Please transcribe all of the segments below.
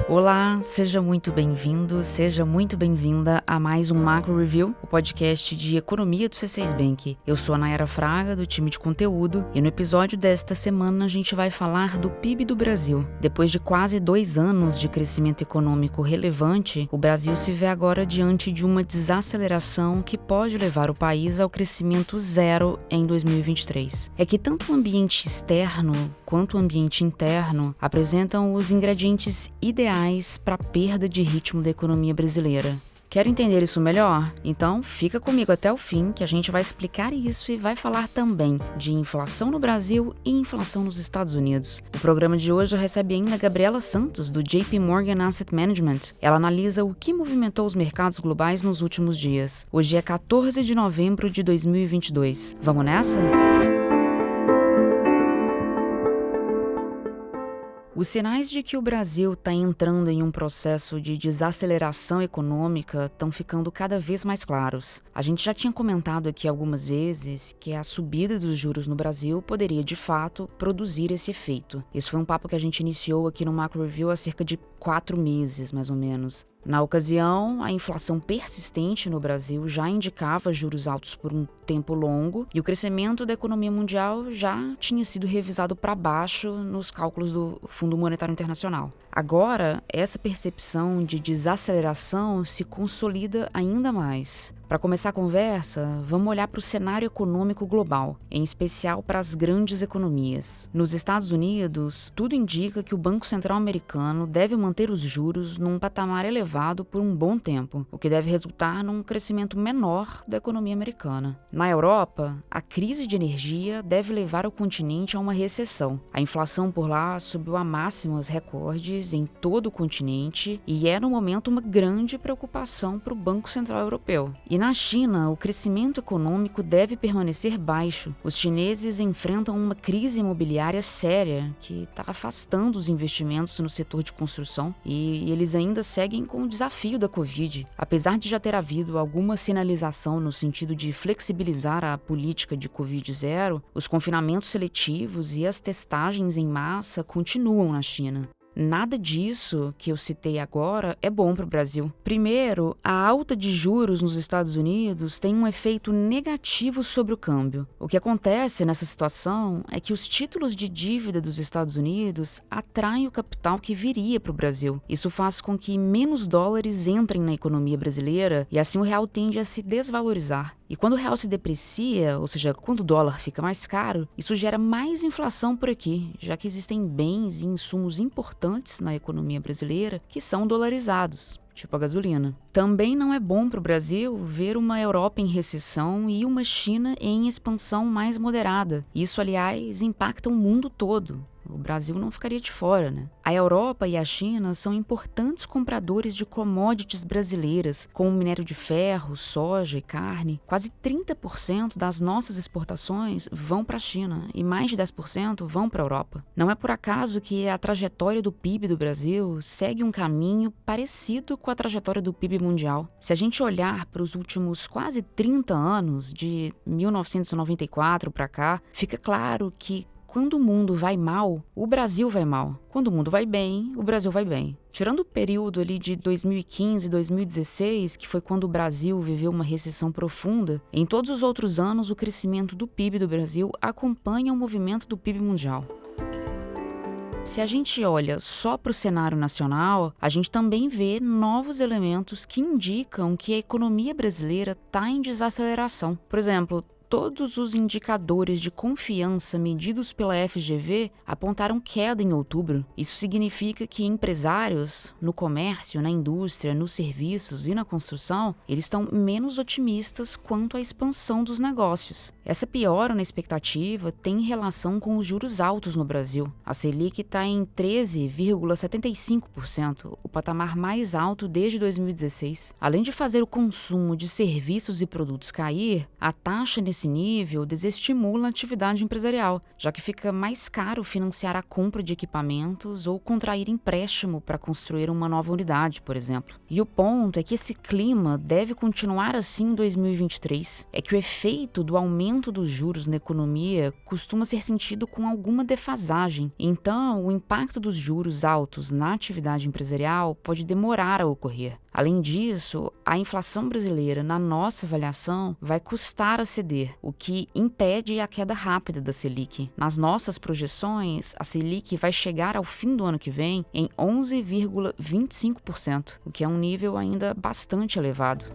Olá, seja muito bem-vindo, seja muito bem-vinda a mais um Macro Review, o podcast de economia do C6 Bank. Eu sou a Nayara Fraga, do time de conteúdo, e no episódio desta semana a gente vai falar do PIB do Brasil. Depois de quase 2 anos de crescimento econômico relevante, o Brasil se vê agora diante de uma desaceleração que pode levar o país ao crescimento zero em 2023. É que tanto o ambiente externo quanto o ambiente interno apresentam os ingredientes ideais para a perda de ritmo da economia brasileira. Quer entender isso melhor? Então fica comigo até o fim que a gente vai explicar isso e vai falar também de inflação no Brasil e inflação nos Estados Unidos. O programa de hoje recebe ainda a Gabriela Santos, do JP Morgan Asset Management. Ela analisa o que movimentou os mercados globais nos últimos dias. Hoje é 14 de novembro de 2022. Vamos nessa? Os sinais de que o Brasil está entrando em um processo de desaceleração econômica estão ficando cada vez mais claros. A gente já tinha comentado aqui algumas vezes que a subida dos juros no Brasil poderia, de fato, produzir esse efeito. Esse foi um papo que a gente iniciou aqui no Macro Review há cerca de 4 meses, mais ou menos. Na ocasião, a inflação persistente no Brasil já indicava juros altos por um tempo longo e o crescimento da economia mundial já tinha sido revisado para baixo nos cálculos do Fundo Monetário Internacional. Agora, essa percepção de desaceleração se consolida ainda mais. Para começar a conversa, vamos olhar para o cenário econômico global, em especial para as grandes economias. Nos Estados Unidos, tudo indica que o Banco Central americano deve manter os juros num patamar elevado por um bom tempo, o que deve resultar num crescimento menor da economia americana. Na Europa, a crise de energia deve levar o continente a uma recessão. A inflação por lá subiu a máximas recordes em todo o continente e é, no momento, uma grande preocupação para o Banco Central Europeu. E na China, o crescimento econômico deve permanecer baixo. Os chineses enfrentam uma crise imobiliária séria que está afastando os investimentos no setor de construção e eles ainda seguem com o desafio da Covid. Apesar de já ter havido alguma sinalização no sentido de flexibilizar a política de Covid-0, os confinamentos seletivos e as testagens em massa continuam na China. Nada disso que eu citei agora é bom para o Brasil. Primeiro, a alta de juros nos Estados Unidos tem um efeito negativo sobre o câmbio. O que acontece nessa situação é que os títulos de dívida dos Estados Unidos atraem o capital que viria para o Brasil. Isso faz com que menos dólares entrem na economia brasileira e assim o real tende a se desvalorizar. E quando o real se deprecia, ou seja, quando o dólar fica mais caro, isso gera mais inflação por aqui, já que existem bens e insumos importantes na economia brasileira que são dolarizados, tipo a gasolina. Também não é bom para o Brasil ver uma Europa em recessão e uma China em expansão mais moderada. Isso, aliás, impacta o mundo todo. O Brasil não ficaria de fora, né? A Europa e a China são importantes compradores de commodities brasileiras, como minério de ferro, soja e carne. Quase 30% das nossas exportações vão para a China e mais de 10% vão para a Europa. Não é por acaso que a trajetória do PIB do Brasil segue um caminho parecido com a trajetória do PIB mundial. Se a gente olhar para os últimos quase 30 anos, de 1994 para cá, fica claro que quando o mundo vai mal, o Brasil vai mal. Quando o mundo vai bem, o Brasil vai bem. Tirando o período ali de 2015 e 2016, que foi quando o Brasil viveu uma recessão profunda, em todos os outros anos o crescimento do PIB do Brasil acompanha o movimento do PIB mundial. Se a gente olha só para o cenário nacional, a gente também vê novos elementos que indicam que a economia brasileira está em desaceleração. Por exemplo, todos os indicadores de confiança medidos pela FGV apontaram queda em outubro. Isso significa que empresários, no comércio, na indústria, nos serviços e na construção, eles estão menos otimistas quanto à expansão dos negócios. Essa piora na expectativa tem relação com os juros altos no Brasil. A Selic está em 13,75%, o patamar mais alto desde 2016. Além de fazer o consumo de serviços e produtos cair, a taxa nesse desse nível desestimula a atividade empresarial, já que fica mais caro financiar a compra de equipamentos ou contrair empréstimo para construir uma nova unidade, por exemplo. E o ponto é que esse clima deve continuar assim em 2023. É que o efeito do aumento dos juros na economia costuma ser sentido com alguma defasagem. Então, o impacto dos juros altos na atividade empresarial pode demorar a ocorrer. Além disso, a inflação brasileira, na nossa avaliação, vai custar a ceder, o que impede a queda rápida da Selic. Nas nossas projeções, a Selic vai chegar ao fim do ano que vem em 11,25%, o que é um nível ainda bastante elevado.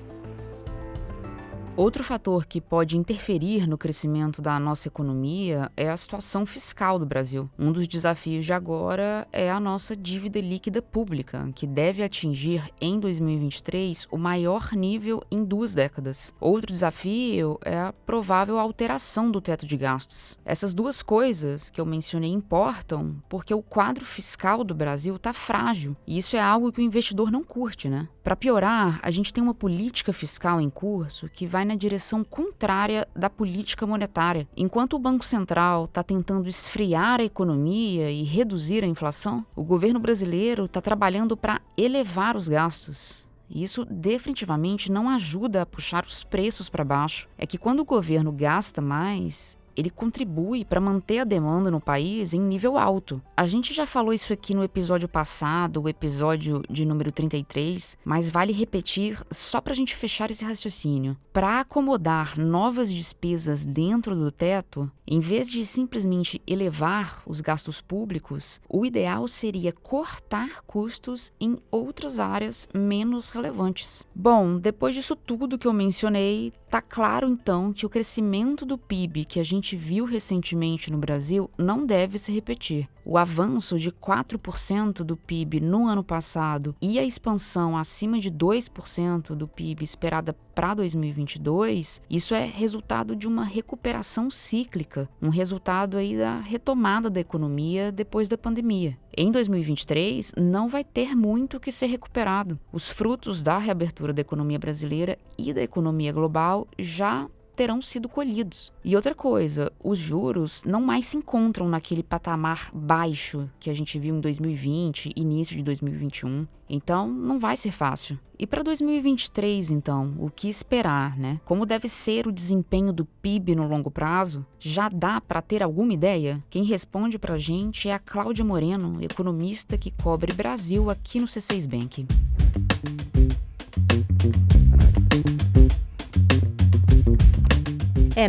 Outro fator que pode interferir no crescimento da nossa economia é a situação fiscal do Brasil. Um dos desafios de agora é a nossa dívida líquida pública, que deve atingir em 2023 o maior nível em 2 décadas. Outro desafio é a provável alteração do teto de gastos. Essas duas coisas que eu mencionei importam porque o quadro fiscal do Brasil está frágil, e isso é algo que o investidor não curte, né? Para piorar, a gente tem uma política fiscal em curso que vai na direção contrária da política monetária. Enquanto o Banco Central está tentando esfriar a economia e reduzir a inflação, o governo brasileiro está trabalhando para elevar os gastos. E isso definitivamente não ajuda a puxar os preços para baixo. É que quando o governo gasta mais, ele contribui para manter a demanda no país em nível alto. A gente já falou isso aqui no episódio passado, o episódio de número 33, mas vale repetir só para a gente fechar esse raciocínio. Para acomodar novas despesas dentro do teto, em vez de simplesmente elevar os gastos públicos, o ideal seria cortar custos em outras áreas menos relevantes. Bom, depois disso tudo que eu mencionei, tá claro então que o crescimento do PIB que a gente viu recentemente no Brasil não deve se repetir. O avanço de 4% do PIB no ano passado e a expansão acima de 2% do PIB esperada para 2022, isso é resultado de uma recuperação cíclica, um resultado aí da retomada da economia depois da pandemia. Em 2023, não vai ter muito o que ser recuperado. Os frutos da reabertura da economia brasileira e da economia global já terão sido colhidos. E outra coisa, os juros não mais se encontram naquele patamar baixo que a gente viu em 2020, início de 2021. Então, não vai ser fácil. E para 2023, então, o que esperar, né? Como deve ser o desempenho do PIB no longo prazo? Já dá para ter alguma ideia? Quem responde para a gente é a Cláudia Moreno, economista que cobre Brasil aqui no C6 Bank.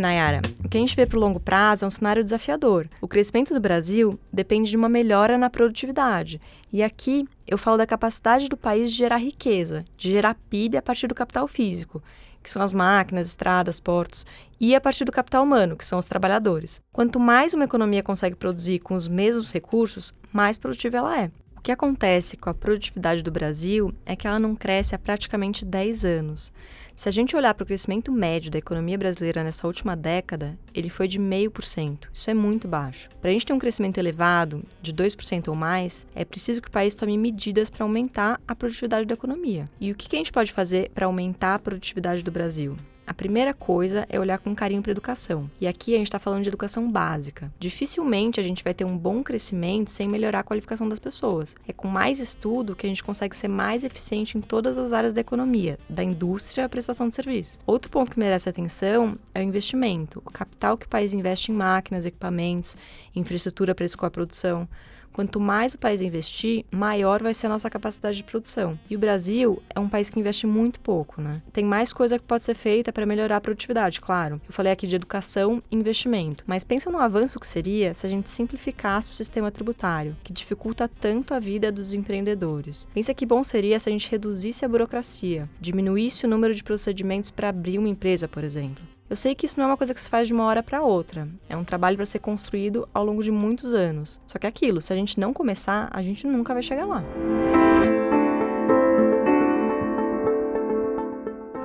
Nayara, o que a gente vê para o longo prazo é um cenário desafiador. O crescimento do Brasil depende de uma melhora na produtividade. E aqui eu falo da capacidade do país de gerar riqueza, de gerar PIB a partir do capital físico, que são as máquinas, estradas, portos, e a partir do capital humano, que são os trabalhadores. Quanto mais uma economia consegue produzir com os mesmos recursos, mais produtiva ela é. O que acontece com a produtividade do Brasil é que ela não cresce há praticamente 10 anos. Se a gente olhar para o crescimento médio da economia brasileira nessa última década, ele foi de 0,5%. Isso é muito baixo. Para a gente ter um crescimento elevado, de 2% ou mais, é preciso que o país tome medidas para aumentar a produtividade da economia. E o que a gente pode fazer para aumentar a produtividade do Brasil? A primeira coisa é olhar com carinho para a educação. E aqui a gente está falando de educação básica. Dificilmente a gente vai ter um bom crescimento sem melhorar a qualificação das pessoas. É com mais estudo que a gente consegue ser mais eficiente em todas as áreas da economia, da indústria à prestação de serviço. Outro ponto que merece atenção é o investimento. O capital que o país investe em máquinas, equipamentos, infraestrutura para escoar a produção. Quanto mais o país investir, maior vai ser a nossa capacidade de produção. E o Brasil é um país que investe muito pouco, né? Tem mais coisa que pode ser feita para melhorar a produtividade, claro. Eu falei aqui de educação e investimento. Mas pensa no avanço que seria se a gente simplificasse o sistema tributário, que dificulta tanto a vida dos empreendedores. Pensa que bom seria se a gente reduzisse a burocracia, diminuísse o número de procedimentos para abrir uma empresa, por exemplo. Eu sei que isso não é uma coisa que se faz de uma hora para outra. É um trabalho para ser construído ao longo de muitos anos. Só que é aquilo, se a gente não começar, a gente nunca vai chegar lá.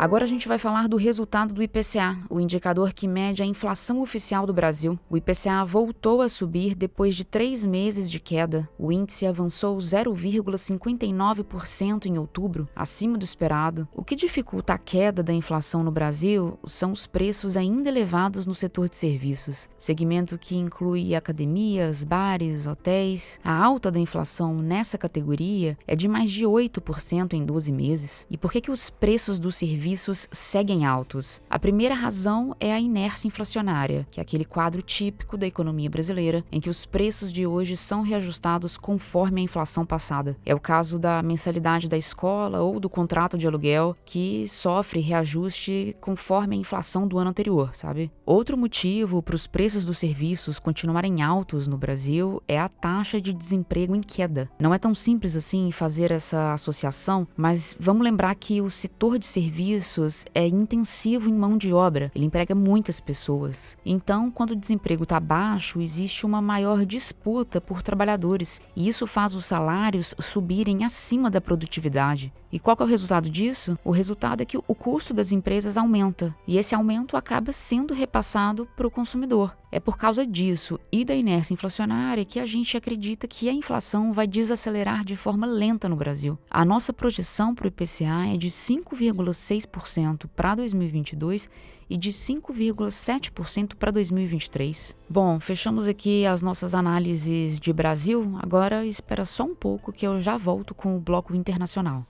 Agora a gente vai falar do resultado do IPCA, o indicador que mede a inflação oficial do Brasil. O IPCA voltou a subir depois de 3 meses de queda. O índice avançou 0,59% em outubro, acima do esperado. O que dificulta a queda da inflação no Brasil são os preços ainda elevados no setor de serviços, segmento que inclui academias, bares, hotéis. A alta da inflação nessa categoria é de mais de 8% em 12 meses. E por que os preços dos serviços seguem altos? A primeira razão é a inércia inflacionária, que é aquele quadro típico da economia brasileira, em que os preços de hoje são reajustados conforme a inflação passada. É o caso da mensalidade da escola ou do contrato de aluguel, que sofre reajuste conforme a inflação do ano anterior, sabe? Outro motivo para os preços dos serviços continuarem altos no Brasil é a taxa de desemprego em queda. Não é tão simples assim fazer essa associação, mas vamos lembrar que o setor de serviços é intensivo em mão de obra, ele emprega muitas pessoas. Então, quando o desemprego está baixo, existe uma maior disputa por trabalhadores, e isso faz os salários subirem acima da produtividade. E qual que é o resultado disso? O resultado é que o custo das empresas aumenta, e esse aumento acaba sendo repassado para o consumidor. É por causa disso e da inércia inflacionária que a gente acredita que a inflação vai desacelerar de forma lenta no Brasil. A nossa projeção para o IPCA é de 5,6% para 2022 e de 5,7% para 2023. Bom, fechamos aqui as nossas análises de Brasil. Agora espera só um pouco que eu já volto com o bloco internacional.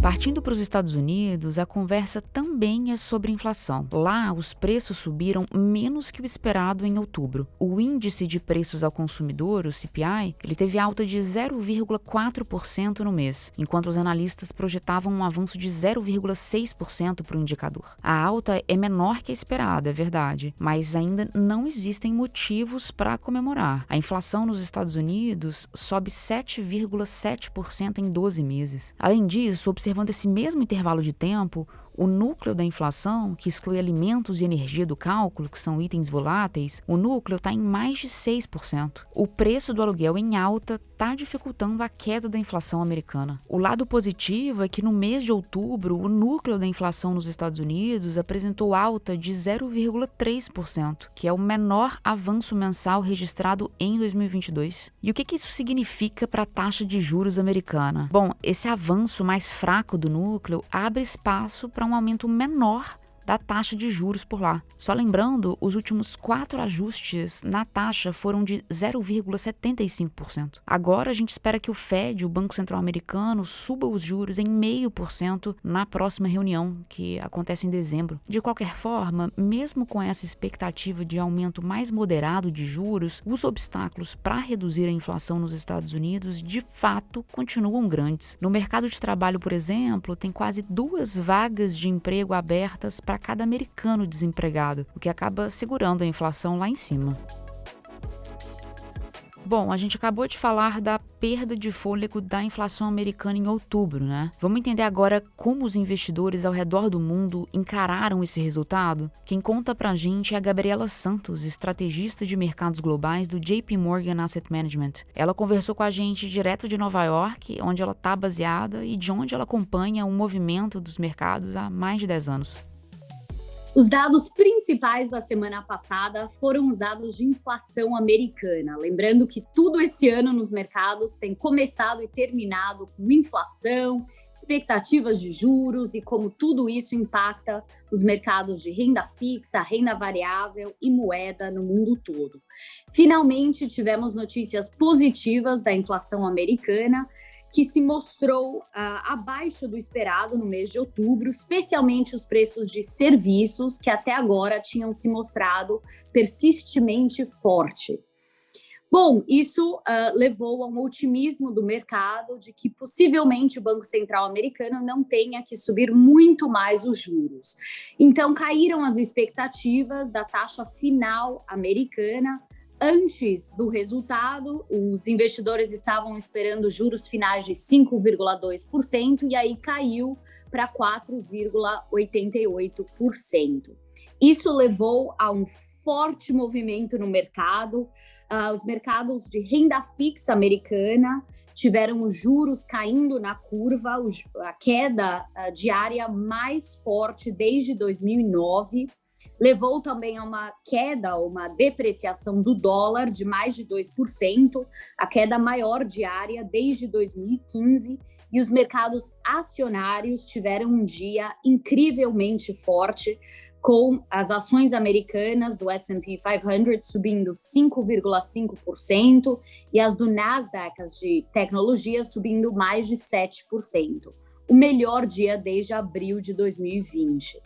Partindo para os Estados Unidos, a conversa também é sobre inflação. Lá, os preços subiram menos que o esperado em outubro. O índice de preços ao consumidor, o CPI, ele teve alta de 0,4% no mês, enquanto os analistas projetavam um avanço de 0,6% para o indicador. A alta é menor que a esperada, é verdade, mas ainda não existem motivos para comemorar. A inflação nos Estados Unidos sobe 7,7% em 12 meses. Além disso, observando esse mesmo intervalo de tempo, o núcleo da inflação, que exclui alimentos e energia do cálculo, que são itens voláteis, o núcleo está em mais de 6%. O preço do aluguel em alta está dificultando a queda da inflação americana. O lado positivo é que no mês de outubro, o núcleo da inflação nos Estados Unidos apresentou alta de 0,3%, que é o menor avanço mensal registrado em 2022. E o que isso significa para a taxa de juros americana? Bom, esse avanço mais fraco do núcleo abre espaço para um aumento menor da taxa de juros por lá. Só lembrando, os últimos 4 ajustes na taxa foram de 0,75%. Agora a gente espera que o Fed, o Banco Central Americano, suba os juros em 0,5% na próxima reunião, que acontece em dezembro. De qualquer forma, mesmo com essa expectativa de aumento mais moderado de juros, os obstáculos para reduzir a inflação nos Estados Unidos, de fato, continuam grandes. No mercado de trabalho, por exemplo, tem quase 2 vagas de emprego abertas para cada americano desempregado, o que acaba segurando a inflação lá em cima. Bom, a gente acabou de falar da perda de fôlego da inflação americana em outubro, né? Vamos entender agora como os investidores ao redor do mundo encararam esse resultado? Quem conta pra gente é a Gabriela Santos, estrategista de mercados globais do JP Morgan Asset Management. Ela conversou com a gente direto de Nova York, onde ela está baseada e de onde ela acompanha o movimento dos mercados há mais de 10 anos. Os dados principais da semana passada foram os dados de inflação americana. Lembrando que tudo esse ano nos mercados tem começado e terminado com inflação, expectativas de juros e como tudo isso impacta os mercados de renda fixa, renda variável e moeda no mundo todo. Finalmente, tivemos notícias positivas da inflação americana, que se mostrou abaixo do esperado no mês de outubro, especialmente os preços de serviços, que até agora tinham se mostrado persistentemente forte. Bom, isso levou a um otimismo do mercado de que possivelmente o Banco Central americano não tenha que subir muito mais os juros. Então, caíram as expectativas da taxa final americana Antes do resultado, os investidores estavam esperando juros finais de 5,2% e aí caiu para 4,88%. Isso levou a um forte movimento no mercado. Os mercados de renda fixa americana tiveram os juros caindo na curva, a queda diária mais forte desde 2009. Levou também a uma queda, uma depreciação do dólar de mais de 2%, a queda maior diária desde 2015. E os mercados acionários tiveram um dia incrivelmente forte, com as ações americanas do S&P 500 subindo 5,5% e as do Nasdaq, as de tecnologia, subindo mais de 7%. O melhor dia desde abril de 2020.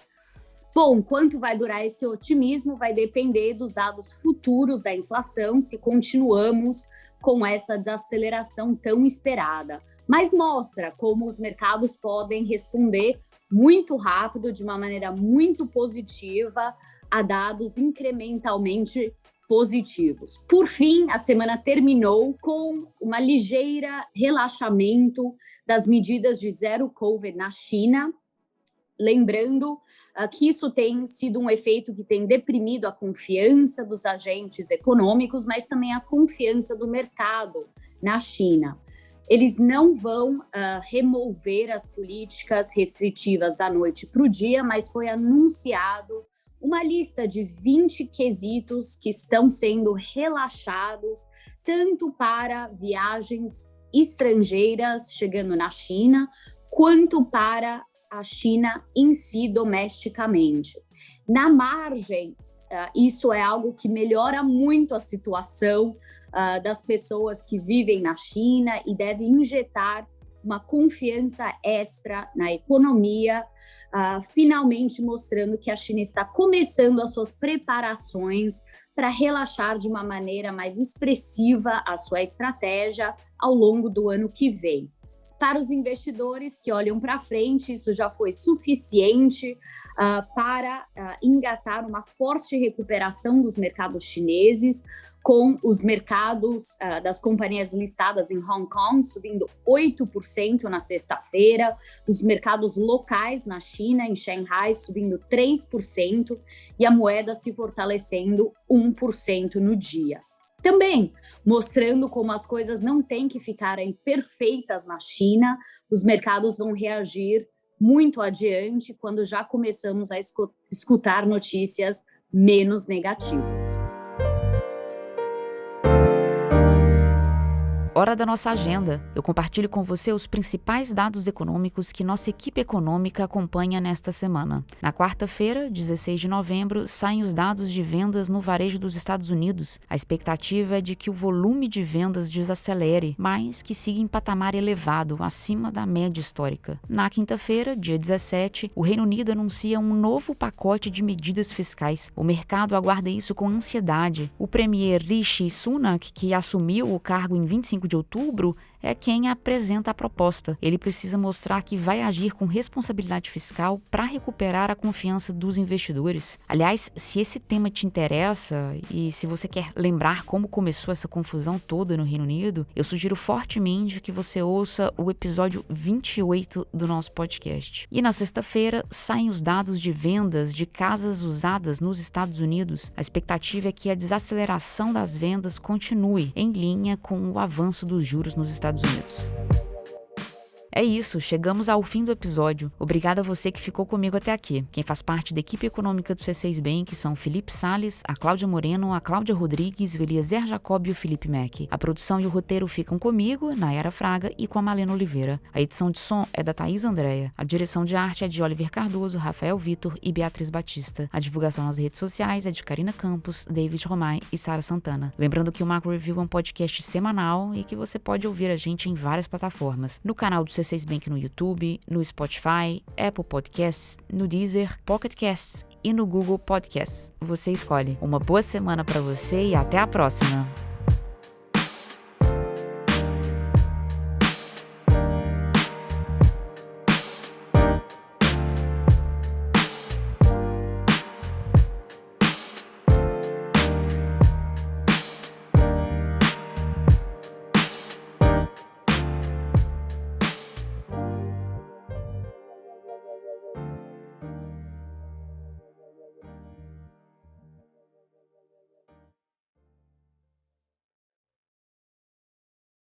Bom, quanto vai durar esse otimismo vai depender dos dados futuros da inflação, se continuamos com essa desaceleração tão esperada. Mas mostra como os mercados podem responder muito rápido, de uma maneira muito positiva, a dados incrementalmente positivos. Por fim, a semana terminou com uma ligeira relaxamento das medidas de zero COVID na China. Lembrando que isso tem sido um efeito que tem deprimido a confiança dos agentes econômicos, mas também a confiança do mercado na China. Eles não vão remover as políticas restritivas da noite para o dia, mas foi anunciado uma lista de 20 quesitos que estão sendo relaxados, tanto para viagens estrangeiras chegando na China, quanto para a China em si domesticamente. Na margem, isso é algo que melhora muito a situação das pessoas que vivem na China e deve injetar uma confiança extra na economia, finalmente mostrando que a China está começando as suas preparações para relaxar de uma maneira mais expressiva a sua estratégia ao longo do ano que vem. Para os investidores que olham para frente, isso já foi suficiente para engatar uma forte recuperação dos mercados chineses, com os mercados das companhias listadas em Hong Kong subindo 8% na sexta-feira, os mercados locais na China, em Xangai, subindo 3% e a moeda se fortalecendo 1% no dia. Também mostrando como as coisas não têm que ficarem perfeitas na China, os mercados vão reagir muito adiante quando já começamos a escutar notícias menos negativas. Hora da nossa agenda. Eu compartilho com você os principais dados econômicos que nossa equipe econômica acompanha nesta semana. Na quarta-feira, 16 de novembro, saem os dados de vendas no varejo dos Estados Unidos. A expectativa é de que o volume de vendas desacelere, mas que siga em patamar elevado, acima da média histórica. Na quinta-feira, dia 17, o Reino Unido anuncia um novo pacote de medidas fiscais. O mercado aguarda isso com ansiedade. O premier Rishi Sunak, que assumiu o cargo em 25 de outubro, é quem apresenta a proposta. Ele precisa mostrar que vai agir com responsabilidade fiscal para recuperar a confiança dos investidores. Aliás, se esse tema te interessa e se você quer lembrar como começou essa confusão toda no Reino Unido, eu sugiro fortemente que você ouça o episódio 28 do nosso podcast. E na sexta-feira saem os dados de vendas de casas usadas nos Estados Unidos. A expectativa é que a desaceleração das vendas continue em linha com o avanço dos juros nos Estados Unidos. É isso, chegamos ao fim do episódio. Obrigada a você que ficou comigo até aqui. Quem faz parte da equipe econômica do C6 Bank são Felipe Salles, a Cláudia Moreno, a Cláudia Rodrigues, o Eliezer Jacob e o Felipe Mack. A produção e o roteiro ficam comigo, Nayara Fraga, e com a Malena Oliveira. A edição de som é da Thaís Andréa. A direção de arte é de Oliver Cardoso, Rafael Vitor e Beatriz Batista. A divulgação nas redes sociais é de Karina Campos, David Romay e Sara Santana. Lembrando que o Macro Review é um podcast semanal e que você pode ouvir a gente em várias plataformas. No canal do C6 Bank no YouTube, no Spotify, Apple Podcasts, no Deezer, Pocket Casts e no Google Podcasts. Você escolhe. Uma boa semana para você e até a próxima!